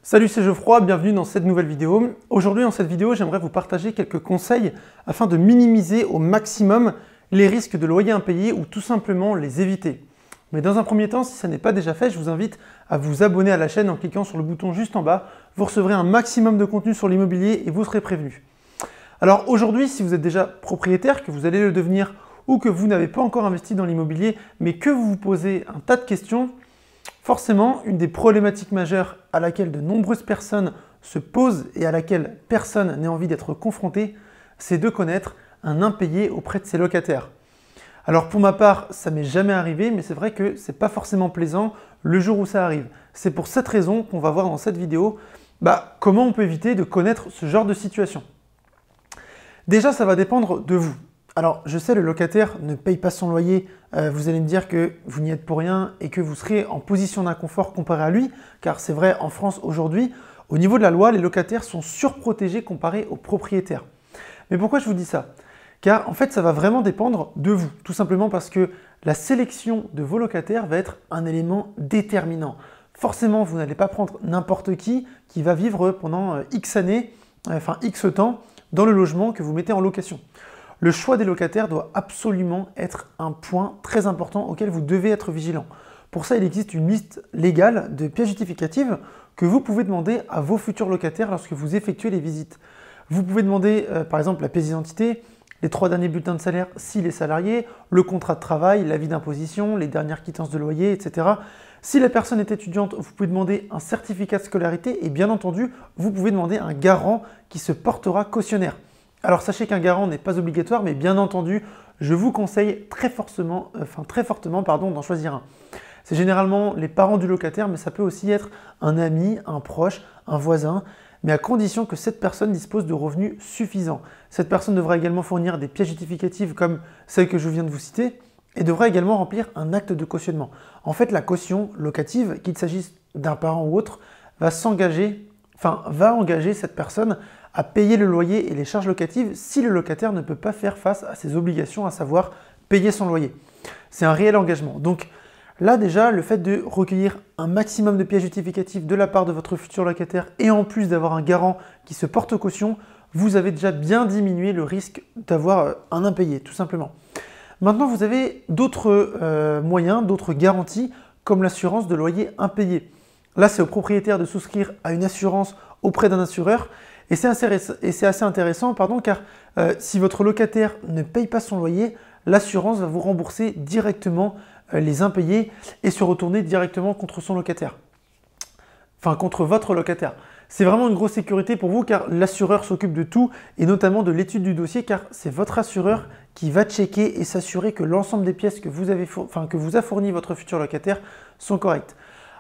Salut, c'est Geoffroy, bienvenue dans cette nouvelle vidéo. Aujourd'hui, dans cette vidéo, j'aimerais vous partager quelques conseils afin de minimiser au maximum les risques de loyers impayés ou tout simplement les éviter. Mais dans un premier temps, si ça n'est pas déjà fait, je vous invite à vous abonner à la chaîne en cliquant sur le bouton juste en bas. Vous recevrez un maximum de contenu sur l'immobilier et vous serez prévenu. Alors aujourd'hui, si vous êtes déjà propriétaire, que vous allez le devenir ou que vous n'avez pas encore investi dans l'immobilier, mais que vous vous posez un tas de questions, forcément, une des problématiques majeures à laquelle de nombreuses personnes se posent et à laquelle personne n'a envie d'être confronté, c'est de connaître un impayé auprès de ses locataires. Alors pour ma part, ça m'est jamais arrivé, mais c'est vrai que c'est pas forcément plaisant le jour où ça arrive. C'est pour cette raison qu'on va voir dans cette vidéo comment on peut éviter de connaître ce genre de situation. Déjà, ça va dépendre de vous. Alors, je sais, le locataire ne paye pas son loyer, vous allez me dire que vous n'y êtes pour rien et que vous serez en position d'inconfort comparé à lui, car c'est vrai, en France aujourd'hui, au niveau de la loi, les locataires sont surprotégés comparés aux propriétaires. Mais pourquoi je vous dis ça? Car en fait, ça va vraiment dépendre de vous, tout simplement parce que la sélection de vos locataires va être un élément déterminant. Forcément, vous n'allez pas prendre n'importe qui va vivre pendant X années, X temps, dans le logement que vous mettez en location. Le choix des locataires doit absolument être un point très important auquel vous devez être vigilant. Pour ça, il existe une liste légale de pièces justificatives que vous pouvez demander à vos futurs locataires lorsque vous effectuez les visites. Vous pouvez demander par exemple la pièce d'identité, les 3 derniers bulletins de salaire s'il est salarié, le contrat de travail, l'avis d'imposition, les dernières quittances de loyer, etc. Si la personne est étudiante, vous pouvez demander un certificat de scolarité et bien entendu, vous pouvez demander un garant qui se portera cautionnaire. Alors sachez qu'un garant n'est pas obligatoire, mais bien entendu, je vous conseille très fortement d'en choisir un. C'est généralement les parents du locataire, mais ça peut aussi être un ami, un proche, un voisin, mais à condition que cette personne dispose de revenus suffisants. Cette personne devra également fournir des pièces justificatives comme celles que je viens de vous citer et devra également remplir un acte de cautionnement. En fait, la caution locative, qu'il s'agisse d'un parent ou autre, va engager cette personne à payer le loyer et les charges locatives si le locataire ne peut pas faire face à ses obligations, à savoir payer son loyer. C'est un réel engagement. Donc là déjà, le fait de recueillir un maximum de pièces justificatives de la part de votre futur locataire et en plus d'avoir un garant qui se porte caution, vous avez déjà bien diminué le risque d'avoir un impayé, tout simplement. Maintenant, vous avez d'autres moyens, d'autres garanties, comme l'assurance de loyer impayé. Là, c'est au propriétaire de souscrire à une assurance auprès d'un assureur. Et c'est assez intéressant, car si votre locataire ne paye pas son loyer, l'assurance va vous rembourser directement les impayés et se retourner directement contre son locataire. Enfin, contre votre locataire. C'est vraiment une grosse sécurité pour vous car l'assureur s'occupe de tout et notamment de l'étude du dossier car c'est votre assureur qui va checker et s'assurer que l'ensemble des pièces que vous a fourni votre futur locataire sont correctes.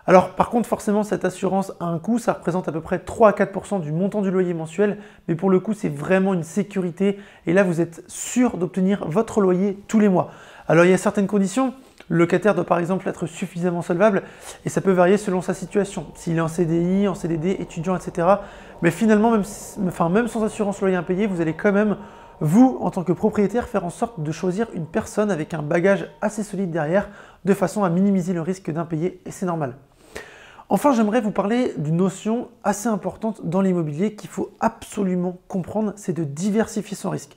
Alors par contre, forcément, cette assurance a un coût, ça représente à peu près 3 à 4% du montant du loyer mensuel, mais pour le coup, c'est vraiment une sécurité et là, vous êtes sûr d'obtenir votre loyer tous les mois. Alors il y a certaines conditions, le locataire doit par exemple être suffisamment solvable et ça peut varier selon sa situation, s'il est en CDI, en CDD, étudiant, etc. Mais finalement, même sans assurance loyer impayé, vous allez quand même, vous, en tant que propriétaire, faire en sorte de choisir une personne avec un bagage assez solide derrière, de façon à minimiser le risque d'impayé et c'est normal. Enfin, j'aimerais vous parler d'une notion assez importante dans l'immobilier qu'il faut absolument comprendre, c'est de diversifier son risque.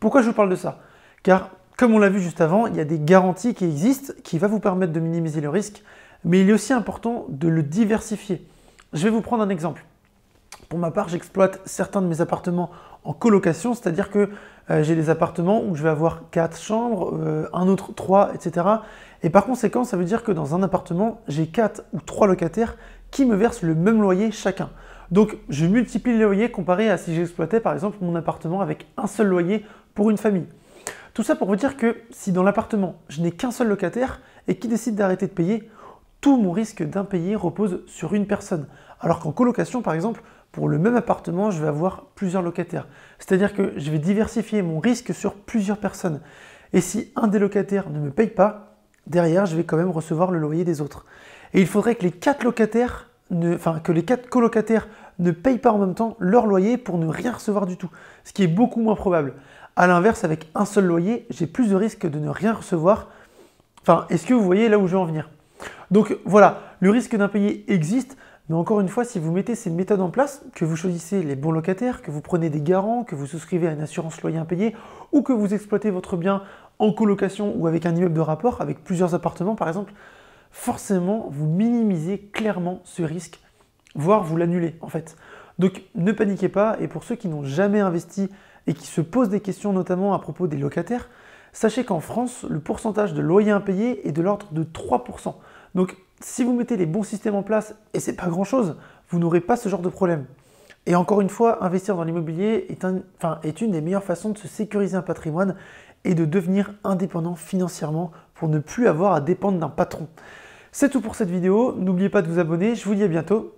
Pourquoi je vous parle de ça? Car, comme on l'a vu juste avant, il y a des garanties qui existent qui vont vous permettre de minimiser le risque, mais il est aussi important de le diversifier. Je vais vous prendre un exemple. Pour ma part, j'exploite certains de mes appartements en colocation, c'est-à-dire que j'ai des appartements où je vais avoir 4 chambres, un autre 3, etc. Et par conséquent, ça veut dire que dans un appartement, j'ai 4 ou 3 locataires qui me versent le même loyer chacun. Donc, je multiplie les loyers comparé à si j'exploitais par exemple mon appartement avec un seul loyer pour une famille. Tout ça pour vous dire que si dans l'appartement, je n'ai qu'un seul locataire et qui décide d'arrêter de payer, tout mon risque d'impayé repose sur une personne. Alors qu'en colocation, par exemple, pour le même appartement, je vais avoir plusieurs locataires. C'est-à-dire que je vais diversifier mon risque sur plusieurs personnes. Et si un des locataires ne me paye pas, derrière, je vais quand même recevoir le loyer des autres. Et il faudrait que les 4 colocataires ne payent pas en même temps leur loyer pour ne rien recevoir du tout, ce qui est beaucoup moins probable. A l'inverse, avec un seul loyer, j'ai plus de risque de ne rien recevoir. Est-ce que vous voyez là où je veux en venir? Donc voilà, le risque d'impayé existe, Mais encore une fois, si vous mettez ces méthodes en place, que vous choisissez les bons locataires, que vous prenez des garants, que vous souscrivez à une assurance loyer impayé, ou que vous exploitez votre bien en colocation ou avec un immeuble de rapport, avec plusieurs appartements par exemple, forcément, vous minimisez clairement ce risque, voire vous l'annulez en fait. Donc ne paniquez pas, et pour ceux qui n'ont jamais investi et qui se posent des questions notamment à propos des locataires, sachez qu'en France, le pourcentage de loyer impayé est de l'ordre de 3%. Donc si vous mettez les bons systèmes en place, et c'est pas grand chose, vous n'aurez pas ce genre de problème. Et encore une fois, investir dans l'immobilier est une des meilleures façons de se sécuriser un patrimoine et de devenir indépendant financièrement pour ne plus avoir à dépendre d'un patron. C'est tout pour cette vidéo, n'oubliez pas de vous abonner, je vous dis à bientôt